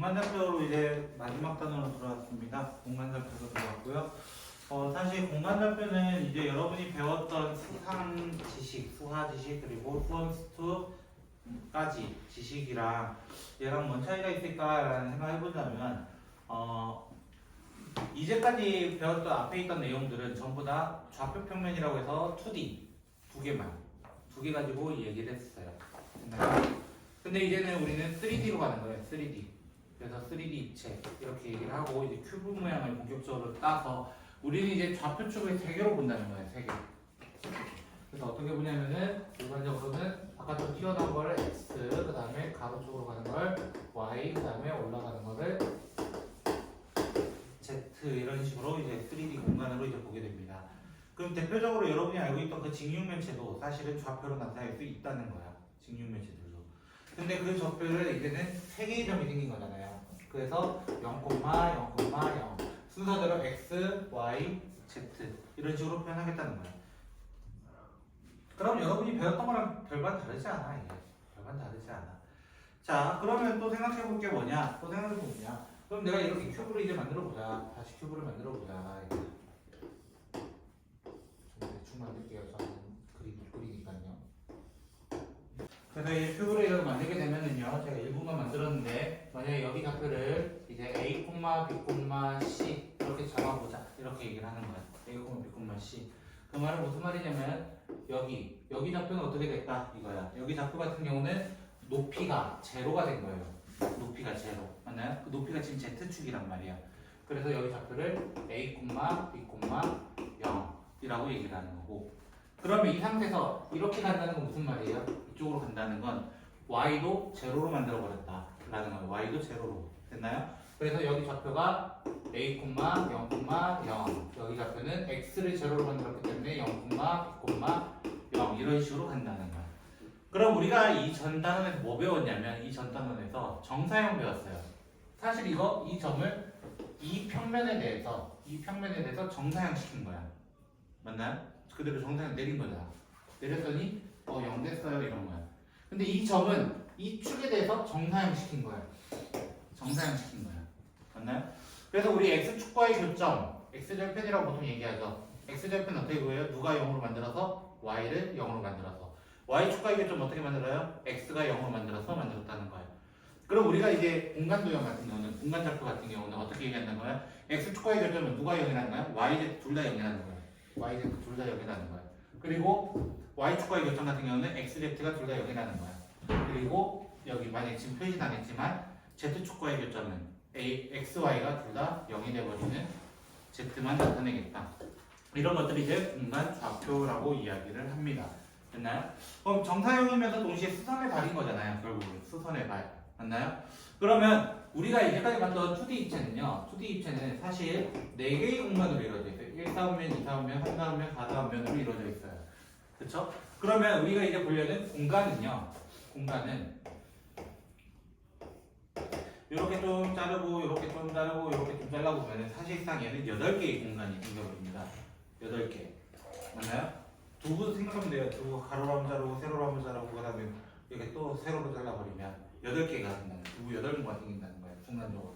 공간좌표로 이제 마지막 단어로 들어왔습니다. 공간좌표로 들어왔고요. 사실 공간좌표는 이제 여러분이 배웠던 수상 지식, 수화 지식 그리고 수원스투까지 지식이랑 얘랑 뭔 차이가 있을까라는 생각을 해보자면 이제까지 배웠던 앞에 있던 내용들은 전부 다 좌표 평면이라고 해서 2D 두 개 가지고 얘기를 했어요. 근데 이제는 우리는 3D로 가는 거예요. 3D. 그래서 3D 입체 이렇게 얘기를 하고 이제 큐브 모양을 본격적으로 따서 우리는 이제 좌표축을 3개로 본다는 거예요. 3개. 그래서 어떻게 보냐면은 일반적으로는 바깥쪽 튀어나온 거를 X, 그 다음에 가로 쪽으로 가는 걸 Y, 그 다음에 올라가는 거를 Z 이런 식으로 이제 3D 공간으로 이제 보게 됩니다. 그럼 대표적으로 여러분이 알고 있던 그 직육면체도 사실은 좌표로 나타낼 수 있다는 거야. 직육면체들도. 근데 그 좌표를 이제는 3개의 점이 생긴 거잖아요. 그래서 0, 0, 순서대로 X, Y, Z 이런 식으로 표현하겠다는 거야. 그럼 여러분이 배웠던 거랑 별반 다르지 않아. 이게. 별반 다르지 않아. 자, 그러면 또 생각해볼 게 뭐냐? 그럼 내가 이렇게 큐브를 이제 만들어보자. 다시 큐브를 만들어보자. 대충 만들게요. 저는 그리니까요. 그래서 이 큐브를 이렇게 만들게 되면은요, 제가 일부만 만들었는데, 만약에 여기 좌표를 이제 A, B, C 이렇게 잡아보자. 이렇게 얘기를 하는 거야. A, B, C. 그 말은 무슨 말이냐면, 여기 좌표는 어떻게 됐다? 이거야. 여기 좌표 같은 경우는 높이가 제로가 된 거예요. 높이가 제로. 맞나요? 그 높이가 지금 Z축이란 말이야. 그래서 여기 좌표를 A, B, 0이라고 얘기를 하는 거고. 그러면 이 상태에서 이렇게 간다는 건 무슨 말이에요? 이쪽으로 간다는 건 Y도 제로로 만들어 버렸다 라는 거예요. Y도 제로로. 됐나요? 그래서 여기 좌표가 A, 0, 0 여기 좌표는 X를 제로로 만들었기 때문에 0, B, 0 이런 식으로 간다는 거예요. 그럼 우리가 이 전 단원에서 뭐 배웠냐면 이 전 단원에서 정사형 배웠어요. 사실 이 점을 이 평면에 대해서 정사형 시킨 거야. 맞나요? 그대로 정사형 내린 거잖아. 내렸더니 0 됐어요 이런 거야. 근데 이 점은 이 축에 대해서 정사형 시킨 거야. 맞나요? 그래서 우리 X축과의 교점, X절편이라고 보통 얘기하죠. X절편 어떻게 구해요? 누가 0으로 만들어서 Y를 0으로 만들어서 Y축과의 교점 어떻게 만들어요? X가 0으로 만들었다는 거예요. 그럼 우리가 이제 공간도형 같은 경우는, 공간좌표 같은 경우는 어떻게 얘기한다는 거야? X축과의 교점은 누가 0이라는 거야? YZ 둘 다 0이라는 거야. YZ 둘 다 0이라는 거야. 그리고 Y축과의 교점 같은 경우는 XZ가 둘 다 0이라는 거야. 그리고 여기 만약에 지금 표시는 안 했지만 Z축과의 교점은 XY가 둘 다 0이 되어버리는 Z만 나타내겠다. 이런 것들이 이제 공간 좌표라고 이야기를 합니다. 됐나요? 그럼 정사형이면서 동시에 수선의 발인 거잖아요. 결국은 수선의 발. 맞나요? 그러면 우리가 이제까지 봤던 2D 입체는요. 2D 입체는 사실 4개의 공간으로 이루어져 있어요. 1사분면, 2사분면, 3사분면, 4사분면으로 이루어져 있어요. 그쵸? 그러면 우리가 이제 보려는 공간은요. 공간은 이렇게 좀 자르고 이렇게 좀 자르고 이렇게 좀 잘라보면 사실상 얘는 8개의 공간이 생겨버립니다. 8개. 맞나요? 두부 생각하면 돼요. 두부 가로로 한번 자르고 세로로 한번 자르고 그 다음에 이렇게 또 세로로 잘라버리면 8개가 생긴다는 거예요. 두부 8공간이 생긴다는 거예요. 순간적으로.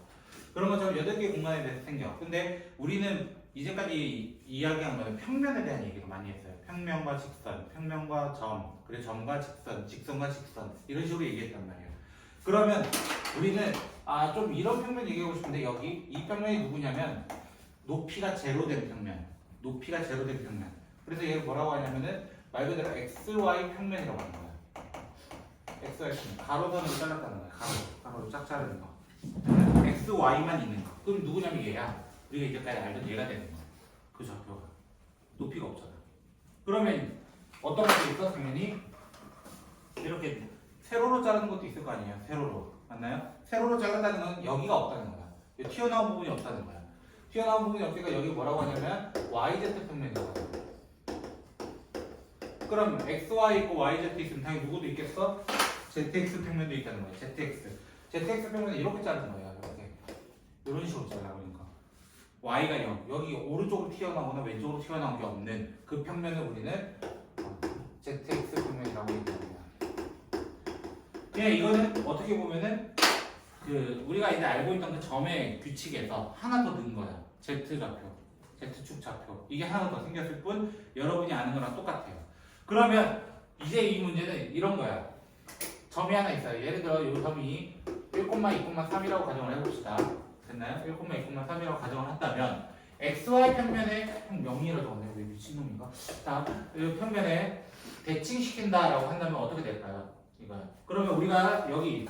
그런 것처럼 8개의 공간에 대해서 생겨. 근데 우리는 이제까지 이야기한 거는 평면에 대한 얘기를 많이 했어요. 평면과 직선, 평면과 점, 그리고 점과 직선, 직선과 직선 이런 식으로 얘기했단 말이에요. 그러면 우리는 좀 이런 평면 얘기하고 싶은데 여기 이 평면이 누구냐면 높이가 제로 된 평면. 그래서 얘를 뭐라고 하냐면은 말 그대로 XY 평면이라고 하는 거야. XY 평면. 가로선으로 잘랐다는 거야. 가로로 쫙 자르는 거. XY만 있는 거. 그럼 누구냐면 얘야. 우리가 이제까지 알던 얘가 되는 거야. 그 좌표가. 높이가 없잖아. 그러면 어떤 것도 있어? 당연히 이렇게 세로로 자르는 것도 있을 거 아니에요. 세로로. 맞나요? 세로로 자른다는 건 여기가 없다는 거야. 튀어나온 부분이 없다는 거야. 튀어나온 부분이 없으니까 여기 뭐라고 하냐면 YZ 평면이라고 하잖아. 그럼 XY 있고 YZ 있으면 당연히 누구도 있겠어? ZX 평면도 있다는 거야. ZX 평면은 이렇게 자르는 거야. 이렇게. 이런 식으로 잘라버리니까. Y가 0. 여기 오른쪽으로 튀어나오거나 왼쪽으로 튀어나온 게 없는 그 평면을 우리는 ZX 평면이라고 얘기합니다. 그냥 이거는 어떻게 보면은 우리가 이제 알고 있던 그 점의 규칙에서 하나 더 넣은 거야. Z좌표, Z축 좌표. 이게 하나 더 생겼을 뿐 여러분이 아는 거랑 똑같아요. 그러면 이제 이 문제는 이런 거야. 점이 하나 있어요. 예를 들어 이 점이 1,2,3이라고 가정을 해봅시다. 됐나요? 1,2,3이라고 가정을 한다면 XY 평면에 명의를 적었네. 왜 미친놈인가? 자, 이 평면에 대칭시킨다라고 한다면 어떻게 될까요? 이거요. 그러면 우리가 여기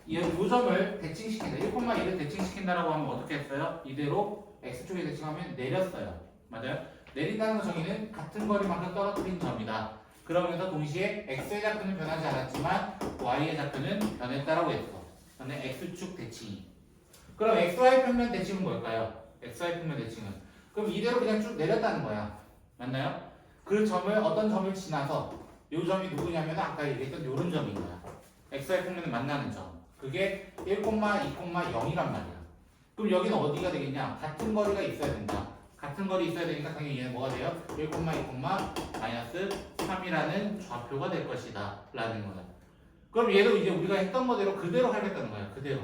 이 점을 대칭시킨다. 1,1을 대칭시킨다라고 하면 어떻게 했어요? 이대로 X쪽에 대칭하면 내렸어요. 맞아요? 내린다는 정의는 같은 거리만큼 떨어뜨린 점이다. 그러면서 동시에 X의 좌표는 변하지 않았지만 Y의 좌표는 변했다라고 했어. 그런데 X축 대칭이. 그럼 XY 평면 대칭은 뭘까요? XY 평면 대칭은. 그럼 이대로 그냥 쭉 내렸다는 거야. 맞나요? 그 점을 어떤 점을 지나서 이 점이 누구냐면 아까 얘기했던 이런 점인 거야. XY 평면을 만나는 점. 그게 1,2,0이란 말이야. 그럼 여기는 어디가 되겠냐? 같은 거리가 있어야 된다. 같은 거리 있어야 되니까 당연히 얘는 뭐가 돼요? 1,2,-3이라는 좌표가 될 것이다. 라는 거야. 그럼 얘도 이제 우리가 했던 거대로 그대로 하겠다는 거야. 그대로.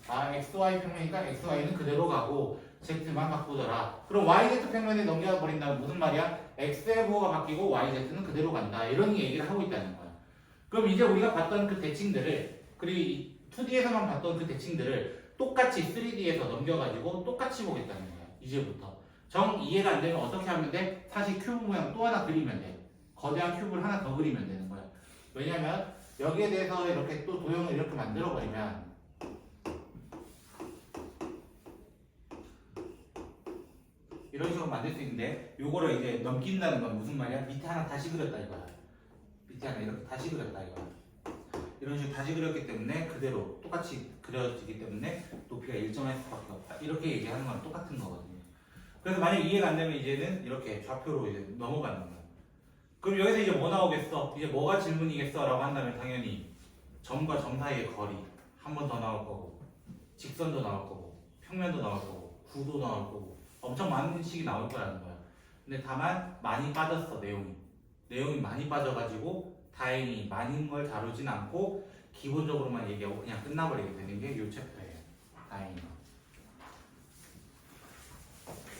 아, XY 평면이니까 XY는 그대로 가고 Z만 바꾸더라. 그럼 YZ 평면에 넘겨버린다면 무슨 말이야? X의 부호가 바뀌고 YZ는 그대로 간다. 이런 얘기를 하고 있다는 거야. 그럼 이제 우리가 봤던 그 대칭들을 그리고 2D에서만 봤던 그 대칭들을 똑같이 3D에서 넘겨가지고 똑같이 보겠다는 거야. 이제부터. 정 이해가 안 되면 어떻게 하면 돼? 사실 큐브 모양 또 하나 그리면 돼. 거대한 큐브를 하나 더 그리면 되는 거야. 왜냐면 여기에 대해서 이렇게 또 도형을 이렇게 만들어버리면 이런 식으로 만들 수 있는데 요거를 이제 넘긴다는 건 무슨 말이야? 밑에 하나 다시 그렸다 이거야. 밑에 하나 이렇게 다시 그렸다 이거야. 이런 식으로 다시 그렸기 때문에 그대로 똑같이 그려지기 때문에 높이가 일정할 수밖에 없다. 이렇게 얘기하는 거랑 똑같은 거거든요. 그래서 만약 이해가 안 되면 이제는 이렇게 좌표로 이제 넘어가는 거야. 그럼 여기서 이제 뭐 나오겠어? 이제 뭐가 질문이겠어? 라고 한다면 당연히 점과 점 사이의 거리 한 번 더 나올 거고 직선도 나올 거고 평면도 나올 거고 구도 나올 거고 엄청 많은 식이 나올 거라는 거야. 근데 다만 많이 빠졌어 내용이 많이 빠져가지고 다행히 많은 걸 다루진 않고 기본적으로만 얘기하고 그냥 끝나버리게 되는 게 이 챕터예요. 다행히.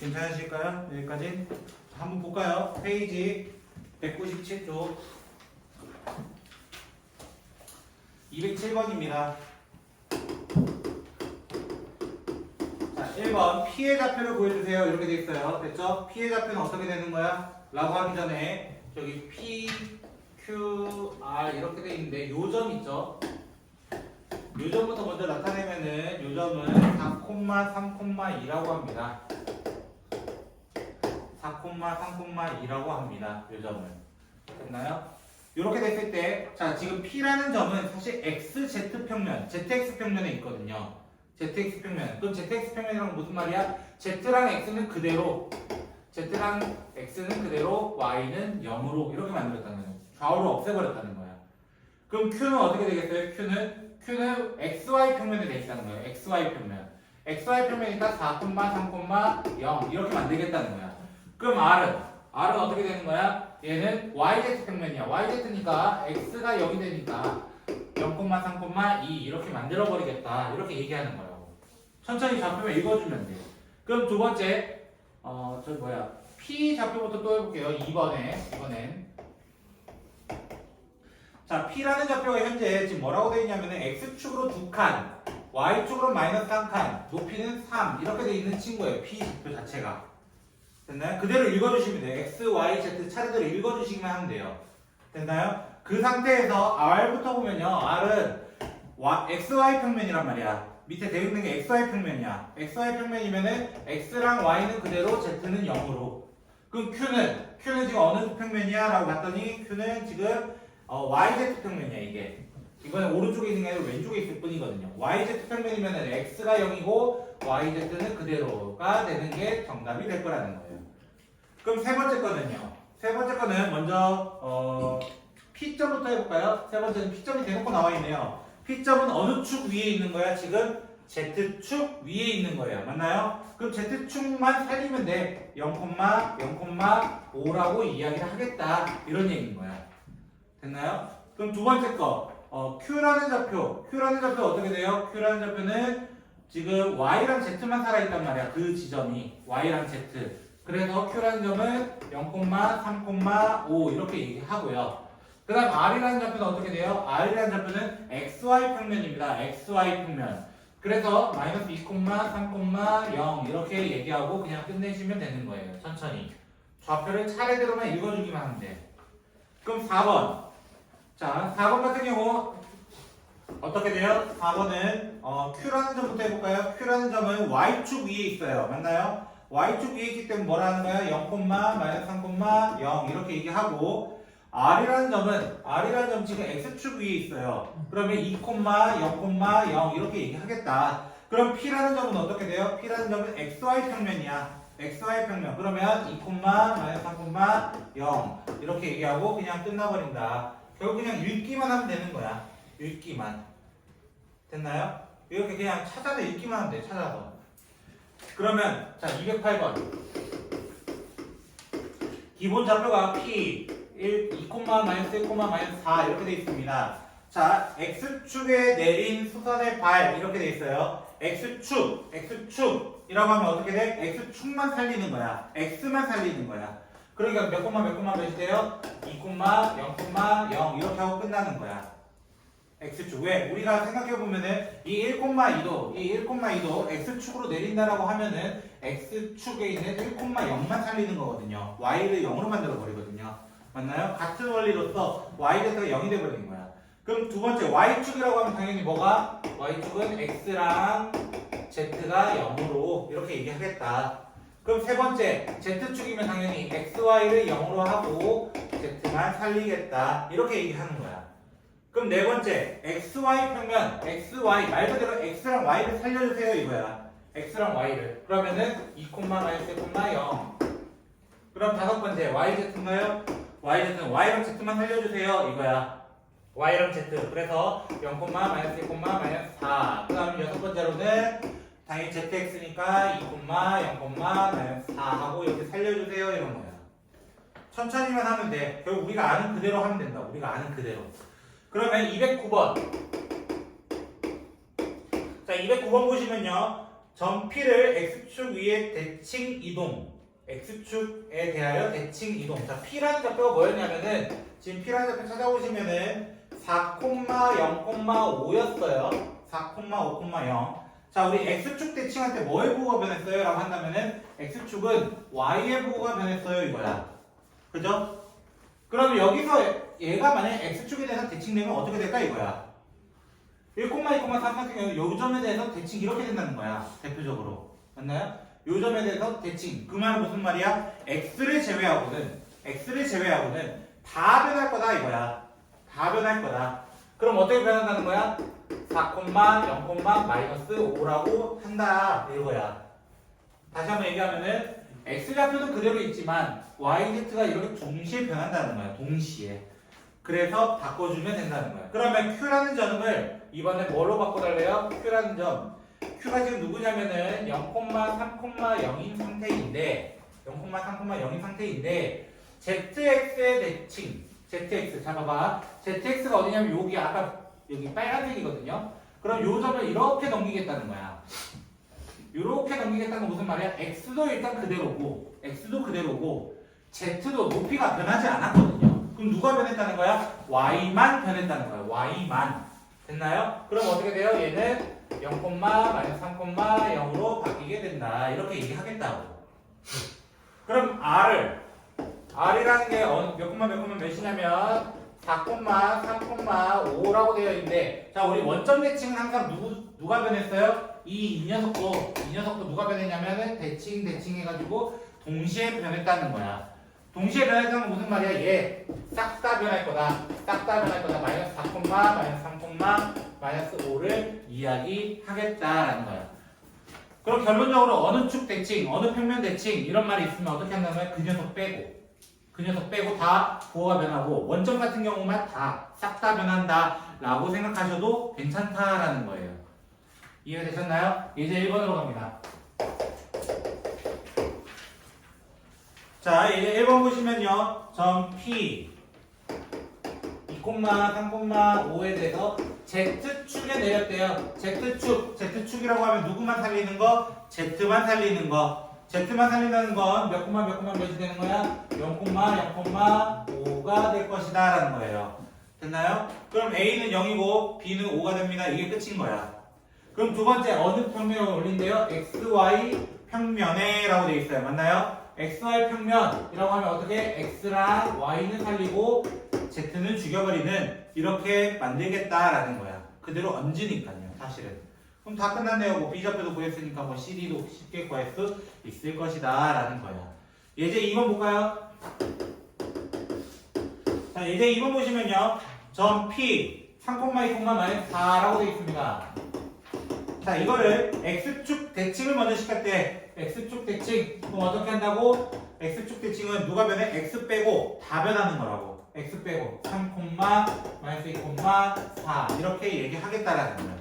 괜찮으실까요? 여기까지? 한번 볼까요? 페이지 197쪽 207번입니다. 자, 1번 P의 좌표를 보여주세요. 이렇게 돼 있어요. 됐죠? P의 좌표는 어떻게 되는 거야? 라고 하기 전에 저기 P, Q, R 이렇게 돼 있는데 요 점 있죠? 요 점부터 먼저 나타내면은 요 점은 4,3,2라고 합니다. 4,3,2라고 합니다. 요 점을. 됐나요? 이렇게 됐을 때, 자, 지금 P라는 점은 사실 XZ 평면, ZX 평면에 있거든요. ZX 평면. 그럼 ZX 평면이란 무슨 말이야? Z랑 X는 그대로, Z랑 X는 그대로, Y는 0으로 이렇게 만들었다는 거예요. 좌우로 없애버렸다는 거야. 그럼 Q는 어떻게 되겠어요? Q는 XY 평면에 돼 있다는 거예요. XY 평면. XY 평면이니까 4,3,0 이렇게 만들겠다는 거야. 그럼 R은 어떻게 되는 거야? 얘는 YZ 평면이야. YZ니까 X가 0이 되니까 0,3,2 이렇게 만들어버리겠다. 이렇게 얘기하는 거예요. 천천히 좌표만 읽어주면 돼요. 그럼 두 번째, P 좌표부터 또 해볼게요. 이번엔. 자, P라는 좌표가 현재 지금 뭐라고 되어 있냐면 X축으로 2칸, Y축으로 마이너스 1칸, 높이는 3 이렇게 되어 있는 친구예요. P 좌표 자체가. 됐나요? 그대로 읽어주시면 돼요. X, Y, Z 차례대로 읽어주시기만 하면 돼요. 됐나요? 그 상태에서 R부터 보면요. R은 XY 평면이란 말이야. 밑에 되어 있는 게 XY 평면이야. XY 평면이면은 X랑 Y는 그대로 Z는 0으로. 그럼 Q는 지금 어느 평면이야? 라고 봤더니 Q는 지금 YZ 평면이야 이게. 이거는 오른쪽에 있는 게 아니라 왼쪽에 있을 뿐이거든요. YZ 평면이면 X가 0이고 YZ는 그대로가 되는 게 정답이 될 거라는 거예요. 그럼 세 번째 거는 먼저 P점부터 해볼까요? 세 번째는 P점이 대놓고 나와 있네요. P점은 어느 축 위에 있는 거야? 지금 Z축 위에 있는 거예요. 맞나요? 그럼 Z축만 살리면 돼. 0,5라고 이야기를 하겠다. 이런 얘기인 거야. 됐나요? 그럼 두 번째 거. Q라는 좌표 어떻게 돼요? Q라는 좌표는 지금 Y랑 Z만 살아있단 말이야. 그 지점이 Y랑 Z. 그래서 Q라는 점은 0,3,5 이렇게 얘기하고요. 그 다음 R이라는 좌표는 어떻게 돼요? R이라는 좌표는 XY 평면입니다. XY 평면. 그래서 마이너스 2,3,0 이렇게 얘기하고 그냥 끝내시면 되는 거예요. 천천히. 좌표를 차례대로만 읽어주기만 하면 돼. 그럼 4번. 자, 4번 같은 경우 어떻게 돼요? 4번은 Q라는 점부터 해볼까요? Q라는 점은 Y축 위에 있어요. 맞나요? Y축 위에 있기 때문에 뭐라는 거야? 0,-3,0 이렇게 얘기하고 R이라는 점 지금 X축 위에 있어요. 그러면 2,0,0 이렇게 얘기하겠다. 그럼 P라는 점은 어떻게 돼요? P라는 점은 XY 평면이야. XY 평면. 그러면 2,-3,0 이렇게 얘기하고 그냥 끝나버린다. 결국 그냥 읽기만 하면 되는 거야. 읽기만. 됐나요? 이렇게 그냥 찾아서 읽기만 하면 돼. 찾아서. 그러면 자 208번. 기본 좌표가 P 2,-1,-4 이렇게 돼 있습니다. 자, X축에 내린 수선의 발 이렇게 돼 있어요. X축이라고 하면 어떻게 돼? X축만 살리는 거야. X만 살리는 거야. 그러니까 몇 몇이 돼요? 2,0,0 이렇게 하고 끝나는 거야. X축. 왜? 우리가 생각해보면은 이 1,2도 X축으로 내린다라고 하면은 X축에 있는 1,0만 살리는 거거든요. Y를 0으로 만들어 버리거든요. 맞나요? 같은 원리로서 Y가 0이 돼버리는 거야. 그럼 두 번째 Y축이라고 하면 당연히 뭐가? Y축은 X랑 Z가 0으로 이렇게 얘기하겠다. 그럼 세 번째 Z축이면 당연히 XY를 0으로 하고 Z만 살리겠다. 이렇게 얘기하는 거야. 그럼 네 번째 XY 평면 XY 말 그대로 X랑 Y를 살려주세요 이거야. X랑 Y를. 그러면은 2,-1,0 그럼 다섯 번째 YZ인가요? YZ는 Y랑 Z만 살려주세요 이거야. Y랑 Z. 그래서 0,-1,-4. 그 다음 여섯 번째로는 당연히 ZX니까 2,0,4 하고 이렇게 살려주세요 이런 거야. 천천히만 하면 돼. 결국 우리가 아는 그대로 하면 된다. 우리가 아는 그대로. 그러면 209번. 자, 209번 보시면요. 점 P를 X축 위에 대칭 이동. X축에 대하여 대칭 이동. 자, P라는 좌표가 뭐였냐면은 지금 P라는 좌표 찾아보시면은 4,0,5였어요. 4,5,0. 자, 우리 X축 대칭할 때 뭐의 부호가 변했어요? 라고 한다면은 X축은 Y의 부호가 변했어요. 이거야. 그죠? 그럼 여기서 얘가 만약에 X축에 대해서 대칭되면 어떻게 될까? 이거야. 1,2,3 같은 경우는 요 점에 대해서 대칭 이렇게 된다는 거야. 대표적으로. 맞나요? 요 점에 대해서 대칭. 그 말은 무슨 말이야? X를 제외하고는 다 변할 거다 이거야. 다 변할 거다. 그럼 어떻게 변한다는 거야? 4,0,-5라고 한다 이거야. 다시 한번 얘기하면은 X좌표는 그대로 있지만 YZ가 이렇게 동시에 변한다는 거야. 동시에. 그래서 바꿔주면 된다는 거야. 그러면 Q라는 점을 이번에 뭘로 바꿔달래요? Q라는 점. Q가 지금 누구냐면은 0,3,0인 상태인데 ZX의 대칭. ZX 잡아봐. ZX가 어디냐면 여기 아까 여기 빨간색이거든요. 그럼 요 점을 이렇게 넘기겠다는 거야. 이렇게 넘기겠다는 건 무슨 말이야? X도 일단 그대로고 Z도 높이가 변하지 않았거든요. 그럼 누가 변했다는 거야? Y만 변했다는 거야. Y만. 됐나요? 그럼 어떻게 돼요? 얘는 0,-3,0으로 바뀌게 된다. 이렇게 얘기하겠다고. 그럼 R이라는 게 몇 몇이냐면 4,3,5라고 되어 있는데, 자, 우리 원점 대칭은 항상 누가 변했어요? 이 녀석도 누가 변했냐면은 대칭 해가지고 동시에 변했다는 거야. 동시에 변했다는 건 무슨 말이야? 얘 싹 다 변할 거다. 마이너스 4, 마이너스 3, -5를 이야기하겠다라는 거야. 그럼 결론적으로 어느 축 대칭, 어느 평면 대칭 이런 말이 있으면 어떻게 한다면 그 녀석 빼고 다 부호가 변하고 원점 같은 경우만 다 싹 다 변한다라고 생각하셔도 괜찮다라는 거예요. 이해되셨나요? 이제 1번으로 갑니다. 자, 이제 1번 보시면요. 점 P 2,3,5에 대해서 Z축에 내렸대요. Z축이라고 하면 누구만 살리는 거? Z만 살리는 거. Z만 살린다는 건 몇 몇이 되는 거야? 0,0,5가 될 것이다 라는 거예요. 됐나요? 그럼 A는 0이고 B는 5가 됩니다. 이게 끝인 거야. 그럼 두 번째 어느 평면을 올린대요? XY 평면에 라고 되어 있어요. 맞나요? XY 평면이라고 하면 어떻게? X랑 Y는 살리고 Z는 죽여버리는 이렇게 만들겠다라는 거야. 그대로 얹으니까요. 사실은. 그럼 다 끝났네요. 뭐 B좌표도 구했으니까 뭐 CD도 쉽게 구할 수 있을 것이다 라는 거야. 예제 2번 볼까요? 자, 예제 2번 보시면요. 점 P 3,2,-4라고 되어 있습니다. 자, 이거를 X축 대칭을 먼저 시킬 때 X축 대칭 그럼 어떻게 한다고? X축 대칭은 누가 변해? X 빼고 다 변하는 거라고. X 빼고 3,-2,4 이렇게 얘기하겠다라는 거예요.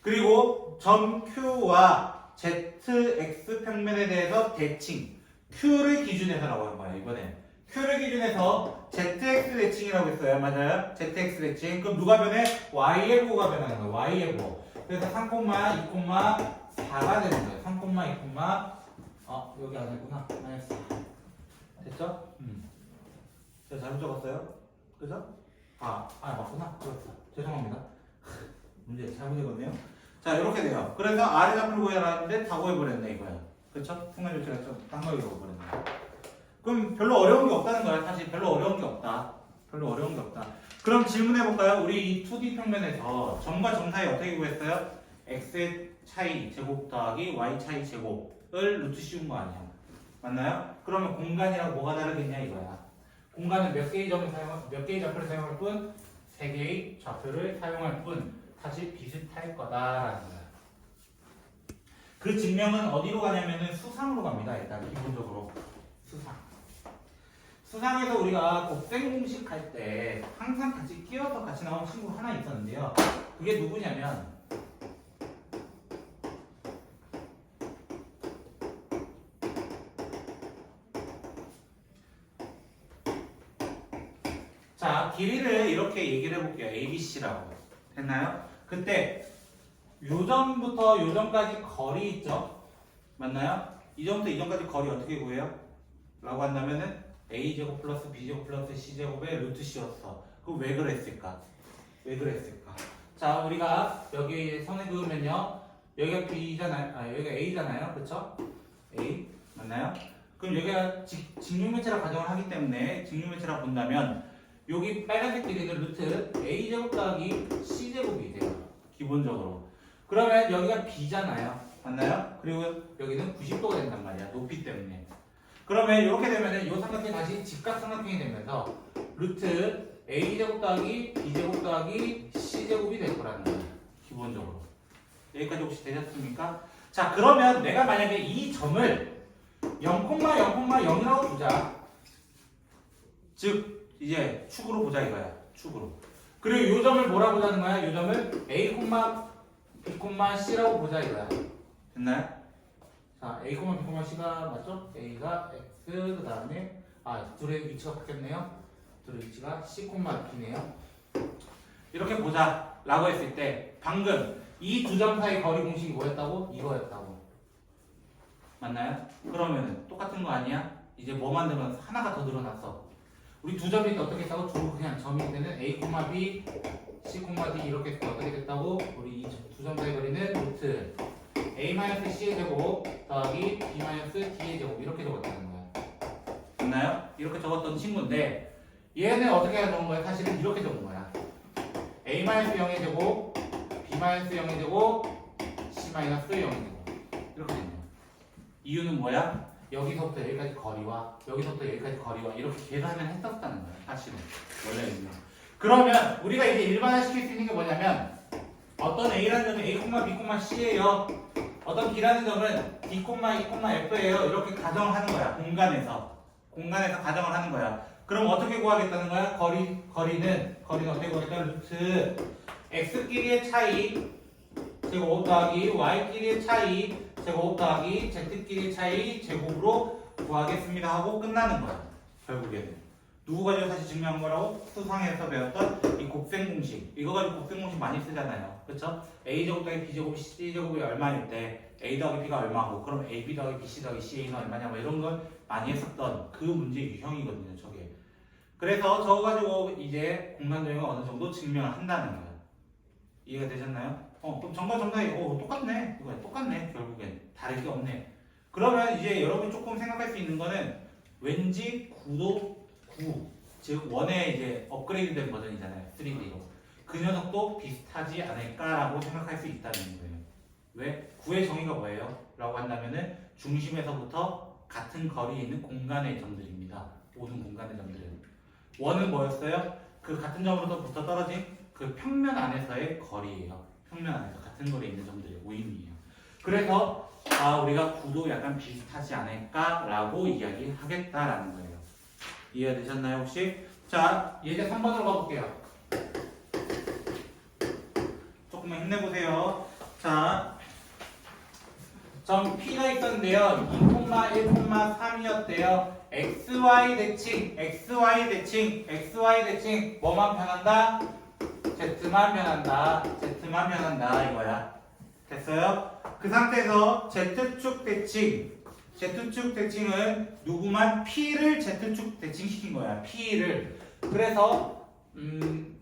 그리고 점 Q와 ZX 평면에 대해서 대칭 Q를 기준해서라고 한 거예요. 이번에 Q를 기준해서 ZX 대칭이라고 했어요. 맞아요? ZX 대칭. 그럼 누가 변해? Y의 부호가 변하는 거예요. Y의 부호. 그래서 3,2,4가 되는 거예요. 3,2, 여기 아니구나. 마이너스 4. 됐죠? 제가 잘못 적었어요. 그죠? 맞구나. 그렇다. 죄송합니다. 문제 잘못 읽었네요. 자, 이렇게 돼요. 그래서 아래 좌표를 구해라는데 다 구해버렸네, 이거야. 그쵸? 순간 조치가 좀 딴거 읽어버렸네. 그럼 별로 어려운 게 없다는 거야. 사실 별로 어려운 게 없다. 그럼 질문해볼까요? 우리 이 2D 평면에서 점과 점 사이 어떻게 구했어요? x의 차이 제곱 더하기 y 차이 제곱을 루트 씌운 거 아니야. 맞나요? 그러면 공간이랑 뭐가 다르겠냐 이거야. 공간은 몇 개의 좌표를 사용할 뿐, 3개의 좌표를 사용할 뿐 사실 비슷할 거다라는 거야. 그 증명은 어디로 가냐면은 수상으로 갑니다. 일단 기본적으로 수상에서 우리가 곱셈 공식 할 때 항상 같이 끼워서 같이 나온 친구 하나 있었는데요. 그게 누구냐면 자, 길이를 이렇게 얘기를 해볼게요. ABC라고. 됐나요? 그때 요점부터 요점까지 거리 있죠? 맞나요? 이 점부터 이 점까지 거리 어떻게 구해요? 라고 한다면은 a제곱 플러스 b제곱 플러스 c제곱의 루트 c였어. 그럼 왜 그랬을까? 자, 우리가 여기 선을 그으면요. 여기가 b잖아요. 여기가 a잖아요. 그쵸? a. 맞나요? 그럼 여기가 직육면체라 가정을 하기 때문에 직육면체라 본다면 여기 빨간색 길이는 루트 a제곱 더하기 c제곱이 돼요. 기본적으로. 그러면 여기가 b잖아요. 맞나요? 그리고 여기는 90도가 된단 말이야. 높이 때문에. 그러면 이렇게 되면은 이 삼각형이 다시 직각삼각형이 되면서 루트 a제곱 더하기 b제곱 더하기 c제곱이 될 거라는 거예요. 기본적으로. 여기까지 혹시 되셨습니까? 자, 그러면 내가 만약에 이 점을 0,0,0이라고 보자. 즉 이제 축으로 보자 이거야. 축으로. 그리고 이 점을 뭐라고 보자는 거야? 이 점을 a, b, c라고 보자 이거야. 됐나요? 자, a, b, c가 맞죠? a가 x, 그 다음에 둘의 위치가 바뀌었네요. 둘의 위치가 c, b네요. 이렇게 보자 라고 했을 때 방금 이 두 점 사이 거리 공식이 뭐였다고? 이거였다고. 맞나요? 그러면 똑같은 거 아니야? 이제 뭐 만들면 하나가 더 늘어났어. 우리 두 점이 어떻게 했다고? 그냥 점이 되는 a, b, c, d 이렇게 해서 어떻게 됐다고? 우리 이 두 점 사이 거리는 루트 a-c의 제곱 더하기 b-d의 제곱 이렇게 적었다는 거야. 됐나요? 이렇게 적었던 친구인데 얘는 어떻게 적은 거야? 사실은 이렇게 적은 거야. a-0의 제곱, b-0의 제곱, c-0의 제곱 이렇게 됐네요. 이유는 뭐야? 여기서부터 여기까지 거리와 여기서부터 여기까지 거리와 이렇게 계산을 했었다는 거야. 사실은 원래는요. 그러면 우리가 이제 일반화시킬 수 있는 게 뭐냐면 어떤 a라는 점은 a, b, c예요. 어떤 b라는 점은 d, e, f예요. 이렇게 가정을 하는 거야. 공간에서 가정을 하는 거야. 그럼 어떻게 구하겠다는 거야? 거리는 어떻게 구하겠다? 루트 x끼리의 차이 제곱 더하기 y끼리의 차이 제곱 더하기 z끼리의 차이 제곱으로 구하겠습니다 하고 끝나는 거야. 결국에는. 누구 가지고 다시 증명한 거라고? 수상에서 배웠던 이 곱셈 공식. 이거 가지고 곱셈 공식 많이 쓰잖아요. 그쵸? A제곱 더하기 B제곱이 C제곱이 얼마일 때 A 더하기 B가 얼마고 그럼 AB 더하기 BC 더하기 CA는 얼마냐 뭐 이런 걸 많이 했었던 그 문제 유형이거든요. 저게. 그래서 저거 가지고 이제 공간 도형을 어느 정도 증명을 한다는 거예요. 이해가 되셨나요? 그럼 정과 정사이 똑같네. 이거 똑같네. 결국엔 다를 게 없네. 그러면 이제 여러분이 조금 생각할 수 있는 거는 왠지 9, 즉 원의 이제 업그레이드된 버전이잖아요. 3D로. 그 녀석도 비슷하지 않을까라고 생각할 수 있다는 거예요. 왜? 9의 정의가 뭐예요? 라고 한다면은 중심에서부터 같은 거리에 있는 공간의 점들입니다. 모든 공간의 점들은. 원은 뭐였어요? 그 같은 점으로부터 떨어진 그 평면 안에서의 거리예요. 평면 안에서 같은 거리에 있는 점들의 모임이에요. 그래서 우리가 9도 약간 비슷하지 않을까라고 이야기하겠다라는 거예요. 이해가 되셨나요 혹시? 자, 예제 3번으로 가볼게요. 조금만 힘내보세요. 자, 점 P가 있었는데요. 2,1,3이었대요. XY 대칭 뭐만 변한다? Z만 변한다 이거야. 됐어요? 그 상태에서 Z축 대칭은 누구만 P를 Z축 대칭시킨 거야. P를. 그래서 두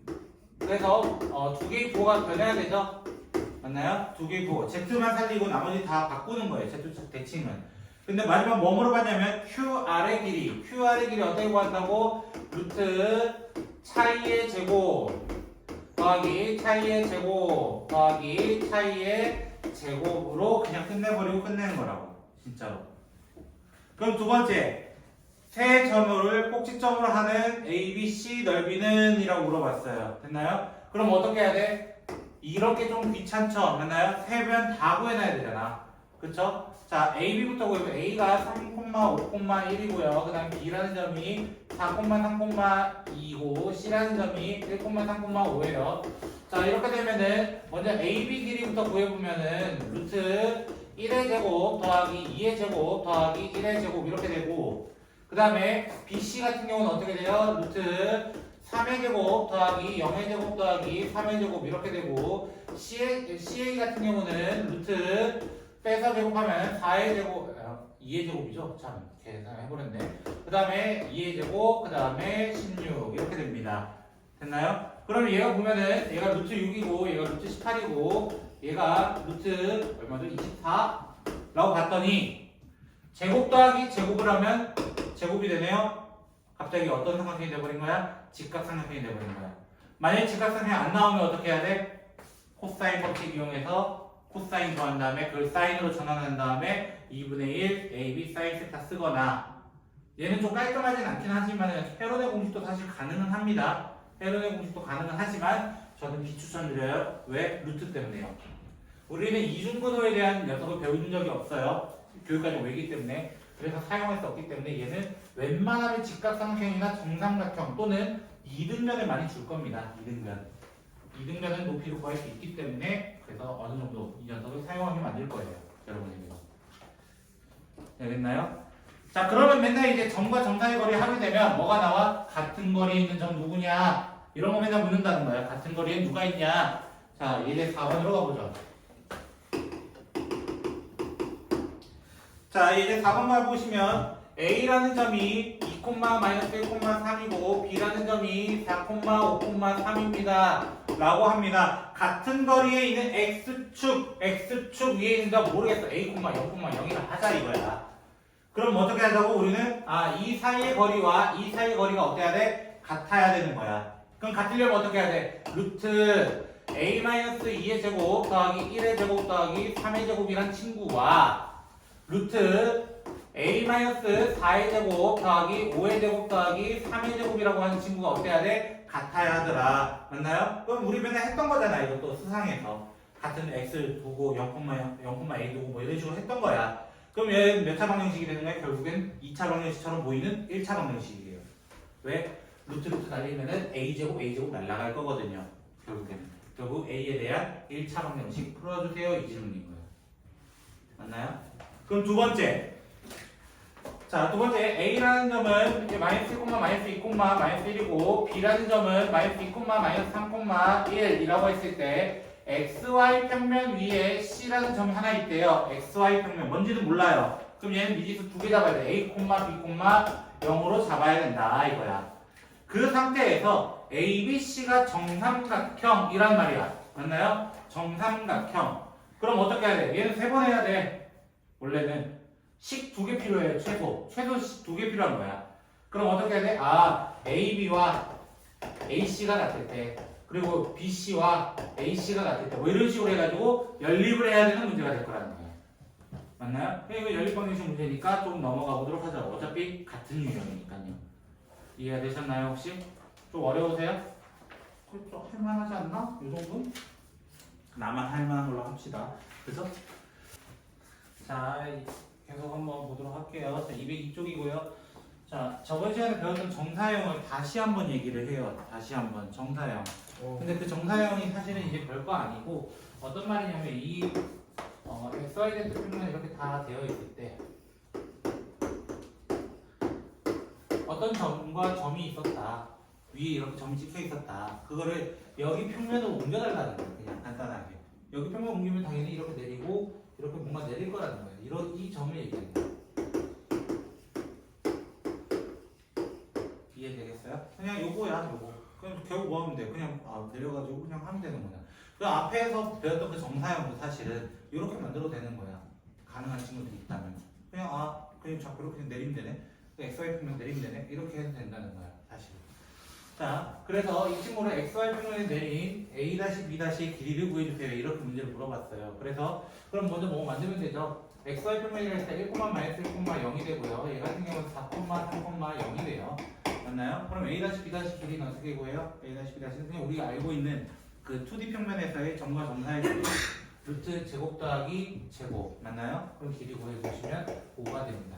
개의 부호가 변해야 되죠? 맞나요? 두 개의 부호. Z만 살리고 나머지 다 바꾸는 거예요. Z축 대칭은. 근데 마지막 뭐 물어봤냐면 QR의 길이 어떻게 구한다고? 루트 차이의 제곱 더하기 차이의 제곱으로 그냥 끝내버리고 끝내는 거라고. 진짜로. 그럼 두 번째, 세 점호를 꼭지점으로 하는 ABC 넓이는? 이라고 물어봤어요. 됐나요? 그럼 어떻게 해야 돼? 이렇게 좀 귀찮죠? 맞나요? 세 변 다 구해놔야 되잖아. 그쵸? 자, AB부터 구해보면 A가 3,5,1이고요. 그 다음 B라는 점이 4,3,2고 C라는 점이 1,3,5예요. 자, 이렇게 되면은 먼저 AB 길이부터 구해보면은 루트 1의 제곱 더하기 2의 제곱 더하기 1의 제곱 이렇게 되고, 그 다음에 BC 같은 경우는 어떻게 돼요? 루트 3의 제곱 더하기 0의 제곱 더하기 3의 제곱 이렇게 되고, CA 같은 경우는 루트 빼서 제곱하면 4의 제곱 2의 제곱이죠? 참 계산해버렸네. 그 다음에 2의 제곱, 그 다음에 16 이렇게 됩니다. 됐나요? 그럼 얘가 보면은 얘가 루트 6이고 얘가 루트 18이고 얘가 루트 얼마죠? 24라고 봤더니 제곱 더하기 제곱을 하면 제곱이 되네요. 갑자기 어떤 삼각형이 돼버린 거야? 직각삼각형이 돼버린 거야. 만약에 직각삼각형이 안 나오면 어떻게 해야 돼? 코사인 법칙 이용해서 코사인 더한 다음에 그걸 사인으로 전환한 다음에 2분의 1 AB 사인 세타 쓰거나, 얘는 좀 깔끔하진 않긴 하지만 헤론의 공식도 사실 가능은 합니다. 헤론의 공식도 가능은 하지만 저는 비추천드려요. 왜? 루트 때문에요. 우리는 이중근호에 대한 녀석을 배운 적이 없어요. 교육과정 외기 때문에. 그래서 사용할 수 없기 때문에 얘는 웬만하면 직각삼각형이나 정삼각형 또는 이등변을 많이 줄 겁니다. 이등변은 높이로 구할 수 있기 때문에 그래서 어느 정도 이 녀석을 사용하게 만들 거예요. 여러분에게도. 알겠나요? 자, 그러면 맨날 이제 점과 점 사이 거리 하게 되면 뭐가 나와? 같은 거리에 있는 점 누구냐? 이런 거 맨날 묻는다는 거야. 같은 거리에 누가 있냐? 자, 이제 4번으로 가보죠. 자, 이제 4번만 보시면 A라는 점이 2,-1,3이고 B라는 점이 4,5,3입니다. 라고 합니다. 같은 거리에 있는 X축 위에 있는 점 모르겠어. A, 0,0이라 하자 이거야. 그럼 어떻게 하자고? 우리는 이 사이의 거리와 이 사이의 거리가 어때야 돼? 같아야 되는 거야. 그럼 같으려면 어떻게 해야 돼? 루트 A-2의 제곱 더하기 1의 제곱 더하기 3의 제곱이란 친구와 루트 A-4의 제곱 더하기 5의 제곱 더하기 3의 제곱이라고 하는 친구가 어때야 돼? 같아야 하더라. 맞나요? 그럼 우리 맨날 했던 거잖아. 이것도 수상에서 같은 x를 두고 0,a 두고 뭐 이런 식으로 했던 거야. 그럼 얘 몇 차 방정식이 되는 거야? 결국엔 2차 방정식처럼 보이는 1차 방정식이에요. 왜? 루트 날리면은 a제곱 날라갈 거거든요. 결국 a에 대한 1차 방정식 풀어주세요. 이 질문인 거예요. 맞나요? 그럼 두 번째, 자, 두 번째 A라는 점은 이제 마이너스 1, 마이너스 2, 마이너스 1이고 B라는 점은 마이너스 2, 마이너스 3, 1이라고 했을 때 XY 평면 위에 C라는 점이 하나 있대요. XY 평면 뭔지도 몰라요. 그럼 얘는 미지수 두 개 잡아야 돼. A, B, 0으로 잡아야 된다 이거야. 그 상태에서 A, B, C가 정삼각형이란 말이야. 맞나요? 정삼각형. 그럼 어떻게 해야 돼? 얘는 세 번 해야 돼. 원래는 식 두 개 필요해요. 최소 두 개 필요한 거야. 그럼 어떻게 해야 돼? 아, AB와 AC가 같을 때 그리고 BC와 AC가 같을 때 뭐 이런 식으로 해가지고 연립을 해야 되는 문제가 될 거라는 거예요. 맞나요? 이거 연립방정식 문제니까 좀 넘어가 보도록 하죠. 어차피 같은 유형이니까요. 이해가 되셨나요 혹시? 좀 어려우세요? 좀 할만하지 않나? 이 정도? 나만 할만한 걸로 합시다. 그죠? 자, 계속 한번 보도록 할게요. 자, 202쪽이고요. 자, 저번 시간에 배웠던 정사형을 다시 한번 얘기를 해요. 다시 한번 정사형. 근데 그 정사형이 사실은 이제 별거 아니고 어떤 말이냐면 이 XYZ 평면이 이렇게 다 되어 있을 때 어떤 점과 점이 있었다. 위에 이렇게 점이 찍혀 있었다. 그거를 여기 평면으로 옮겨달라는 거예요. 그냥 간단하게. 여기 평면 옮기면 당연히 이렇게 내리고 이렇게 뭔가 내릴 거라는 거예요. 이 점을 얘기하는 거예요. 이해되겠어요? 그냥 요거야, 요거. 그럼 결국 뭐 하면 돼? 그냥 내려가지고 그냥 하면 되는 거야. 그 앞에서 배웠던 그 정사형도 사실은 이렇게 만들어도 되는 거야. 가능한 친구들이 있다면. 그냥 자꾸 이렇게 내리면 되네. XY 평면 내리면 되네. 이렇게 해도 된다는 거야, 사실. 자, 그래서 이 친구를 XY 평면에 내린 A-B'의 길이를 구해주세요. 이렇게 문제를 물어봤어요. 그래서 그럼 먼저 뭐 만들면 되죠? XY 평면이라 했을 때 1, 마이너스 1,0이 되고요. 얘 같은 경우는 4, 3,0이 돼요. 맞나요? 그럼 A-B' 길이는 어떻게 구해요? A-B'는 그냥 우리가 알고 있는 그 2D 평면에서의 점과 점 사이의 길이 루트 제곱 더하기 제곱 맞나요? 그럼 길이 구해주시면 5가 됩니다.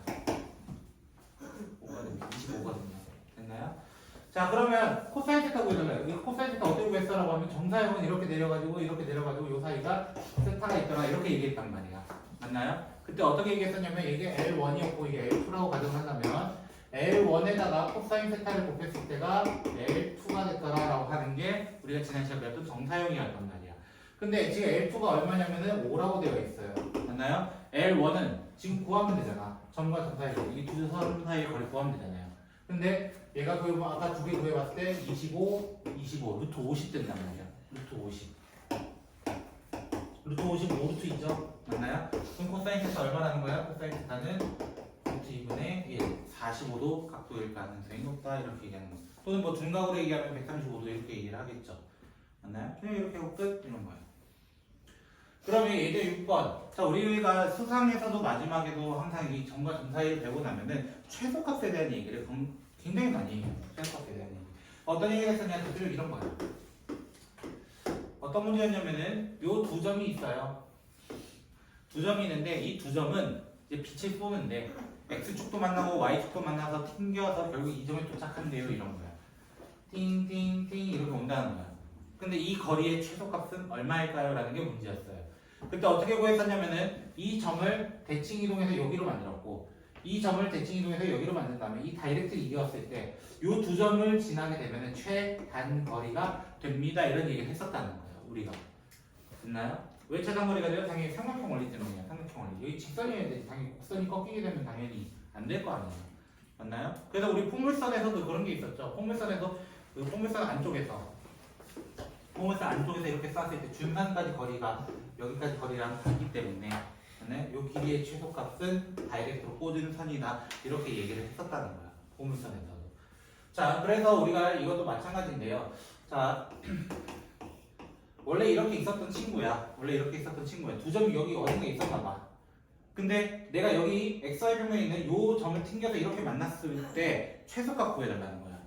5가 됩니다. 25거든요. 됐나요? 자, 그러면 코사인 세타 구해달라요. 이 코사인 세타 어떻게 구했어라고 하면 정사형은 이렇게 내려가지고 요 사이가 세타가 있더라 이렇게 얘기했단 말이야. 맞나요? 그때 어떻게 얘기했었냐면 이게 L1이었고 이게 L2라고 가정한다면 L1에다가 코사인 세타를 곱했을 때가 L2가 됐더라라고 하는 게 우리가 지난 시간에 배웠던 정사형이었단 말이야. 근데 지금 L2가 얼마냐면은 5라고 되어 있어요. 맞나요? L1은 지금 구하면 되잖아. 점과 점 사이 거리. 이 두 선 사이의 거리 구하면 되잖아요. 근데 얘가 구해보면 아까 두 개 구해봤을 때 25, 루트 50 된단 말이야. 루트 50. 루트 50, 5루트 2죠? 맞나요? 그럼 코사인 세타 얼마라는 거야? 코사인 세타는 루트 2분의 1, 45도 각도일 가능성이 높다 이렇게 얘기하는 거죠. 또는 뭐 둔각으로 얘기하면 135도 이렇게 얘기를 하겠죠. 맞나요? 그냥 이렇게 하고 끝 이런 거예요. 그러면 예제 6번. 자, 우리가 수상에서도 마지막에도 항상 이 점과 점 사이를 배우고 나면은 최소값에 대한 얘기를 굉장히 많이 해요. 최소값에 대한 얘기. 어떤 얘기를 했었냐면 늘 이런 거예요. 어떤 문제였냐면은 요 두 점이 있어요. 두 점이 있는데 이 두 점은 이제 빛을 쏘는데 X축도 만나고 Y축도 만나서 튕겨서 결국 이 점에 도착한대요. 이런 거야. 띵띵띵 이렇게 온다는 거야. 근데 이 거리의 최소값은 얼마일까요? 라는 게 문제였어요. 그때 어떻게 구했었냐면은 이 점을 대칭 이동해서 여기로 만들었고 이 점을 대칭 이동해서 여기로 만든 다음에 이 다이렉트 이었을 때 이 두 점을 지나게 되면은 최단거리가 됩니다. 이런 얘기를 했었다는 거예요. 우리가. 됐나요? 왜 최단거리가 돼요? 당연히 삼각형 원리 때문이에요. 삼각형 원리. 여기 직선이어야 돼. 당연히 곡선이 꺾이게 되면 당연히 안 될 거 아니에요. 맞나요? 그래서 우리 포물선에서도 그런 게 있었죠. 포물선에서 그 포물선 안쪽에서 이렇게 쐈을 때 중간까지 거리가 여기까지 거리랑 같기 때문에 이 길이의 최소값은 다이렉트로 꽂은 선이다 이렇게 얘기를 했었다는 거야. 포물선에서도. 자, 그래서 우리가 이것도 마찬가지인데요. 자, 원래 이렇게 있었던 친구야. 두 점이 여기 어딘가에 있었나 봐. 근데 내가 여기 XY 평면에 있는 이 점을 튕겨서 이렇게 만났을 때 최소값 구해달라는 거야.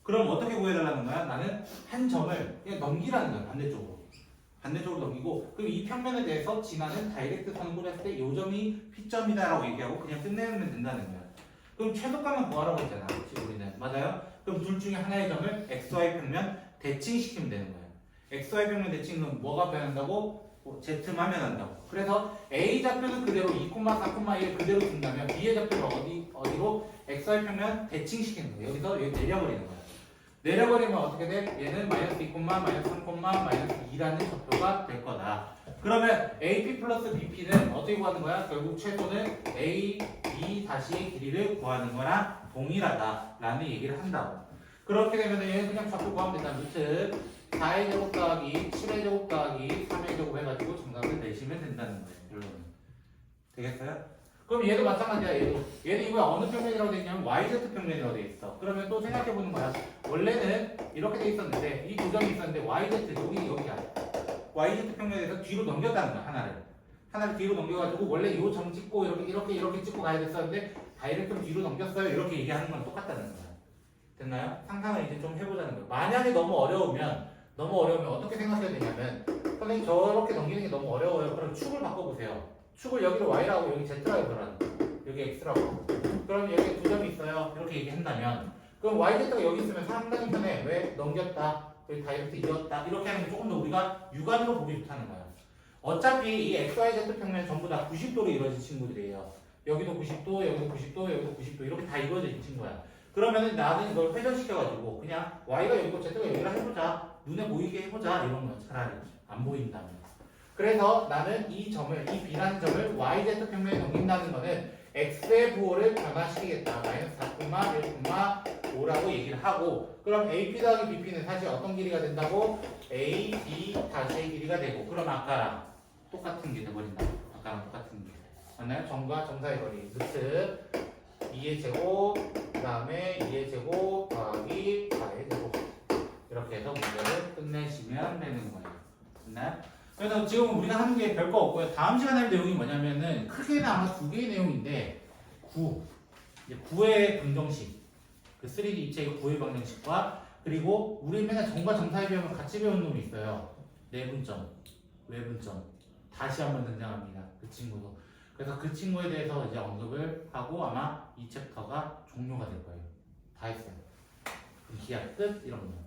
그럼 어떻게 구해달라는 거야? 나는 한 점을 그냥 넘기라는 거야. 반대쪽으로 넘기고 그럼 이 평면에 대해서 지나는 다이렉트 선을 그렸을 때 이 점이 P점이다 라고 얘기하고 그냥 끝내면 된다는 거야. 그럼 최소값만 구하라고 했잖아. 지금 우리는. 맞아요? 그럼 둘 중에 하나의 점을 XY 평면 대칭시키면 되는 거야. XY 평면 대칭은 뭐가 변한다고? Z만 면한다고. 그래서 A 좌표는 그대로 2, 4,1 그대로 둔다면 B의 좌표를 어디로 XY 평면 대칭시키는 거예요. 여기서 여기 내려버리는 거예요. 내려버리면 어떻게 돼? 얘는 마이너스 2, 마이너스 3, 마이너스 2라는 좌표가 될 거다. 그러면 AP 플러스 BP는 어떻게 구하는 거야? 결국 최소는 A, B 다시의 길이를 구하는 거랑 동일하다라는 얘기를 한다고. 그렇게 되면 얘는 그냥 좌표 구하면 된다. 루트 4의 제곱 더하기 7의 제곱 더하기 3의 제곱 해가지고 정답을 내시면 된다는 거예요. 결론은. 되겠어요? 그럼 얘도 마찬가지야. 얘는 이거 어느 평면이라고 돼 있냐면 YZ 평면이라고 돼 있어. 그러면 또 생각해 보는 거야. 원래는 이렇게 돼 있었는데 이 두 점이 있었는데 YZ 여기야. YZ 평면에서 뒤로 넘겼다는 거야. 하나를 뒤로 넘겨가지고 원래 이 점 찍고 이렇게 찍고 가야 됐었는데 다이렉트로 뒤로 넘겼어요. 이렇게 얘기하는 건 똑같다는 거야. 됐나요? 상상을 이제 좀 해보자는 거예요. 만약에 너무 어려우면 어떻게 생각해야 되냐면 선생님 저렇게 넘기는 게 너무 어려워요. 그럼 축을 바꿔보세요. 축을 여기로 Y라고 여기 Z라고 그러는 거예요. 여기 X라고. 그럼 여기 두 점이 있어요. 이렇게 얘기한다면 그럼 YZ가 여기 있으면 상당히 편해. 왜? 넘겼다. 여기 다이렉트 이었다. 이렇게 하는 게 조금 더 우리가 육안으로 보기 좋다는 거야. 어차피 이 XYZ 평면 전부 다 90도로 이루어진 친구들이에요. 여기도 90도, 여기도 90도, 여기도 90도 이렇게 다 이루어진 친구야. 그러면은 나는 이걸 회전시켜가지고 그냥 Y가 여기고 Z가 여기라 해보자. 눈에 보이게 해보자. 이런 거 차라리 안 보인다면. 그래서 나는 이 B라는 점을 YZ 평면에 넘긴다는 거는 X의 부호를 변화시키겠다. 마이너스 4,1,5라고 얘기를 하고 그럼 AP 더하기 BP는 사실 어떤 길이가 된다고? A, B 다시의 길이가 되고 그럼 아까랑 똑같은 게 돼버린다. 아까랑 똑같은 게. 맞나요? 점과 점 사이 거리. 루트 2의 제곱 그 다음에 2의 제곱 더하기 4의 제곱 이렇게 해서 문제를 끝내시면 되는 거예요. 됐나요? 그래서 지금 우리가 하는 게 별거 없고요. 다음 시간에 할 내용이 뭐냐면은 크게는 아마 두 개의 내용인데 9의 방정식 그 3D 입체의 9의 방정식과 그리고 우리 맨날 점과 점 사이 배우면 같이 배운 놈이 있어요. 내분점, 외분점 다시 한번 등장합니다. 그 친구도. 그래서 그 친구에 대해서 이제 언급을 하고 아마 이 챕터가 종료가 될 거예요. 다 했어요. 그럼 기하 끝 이런 거.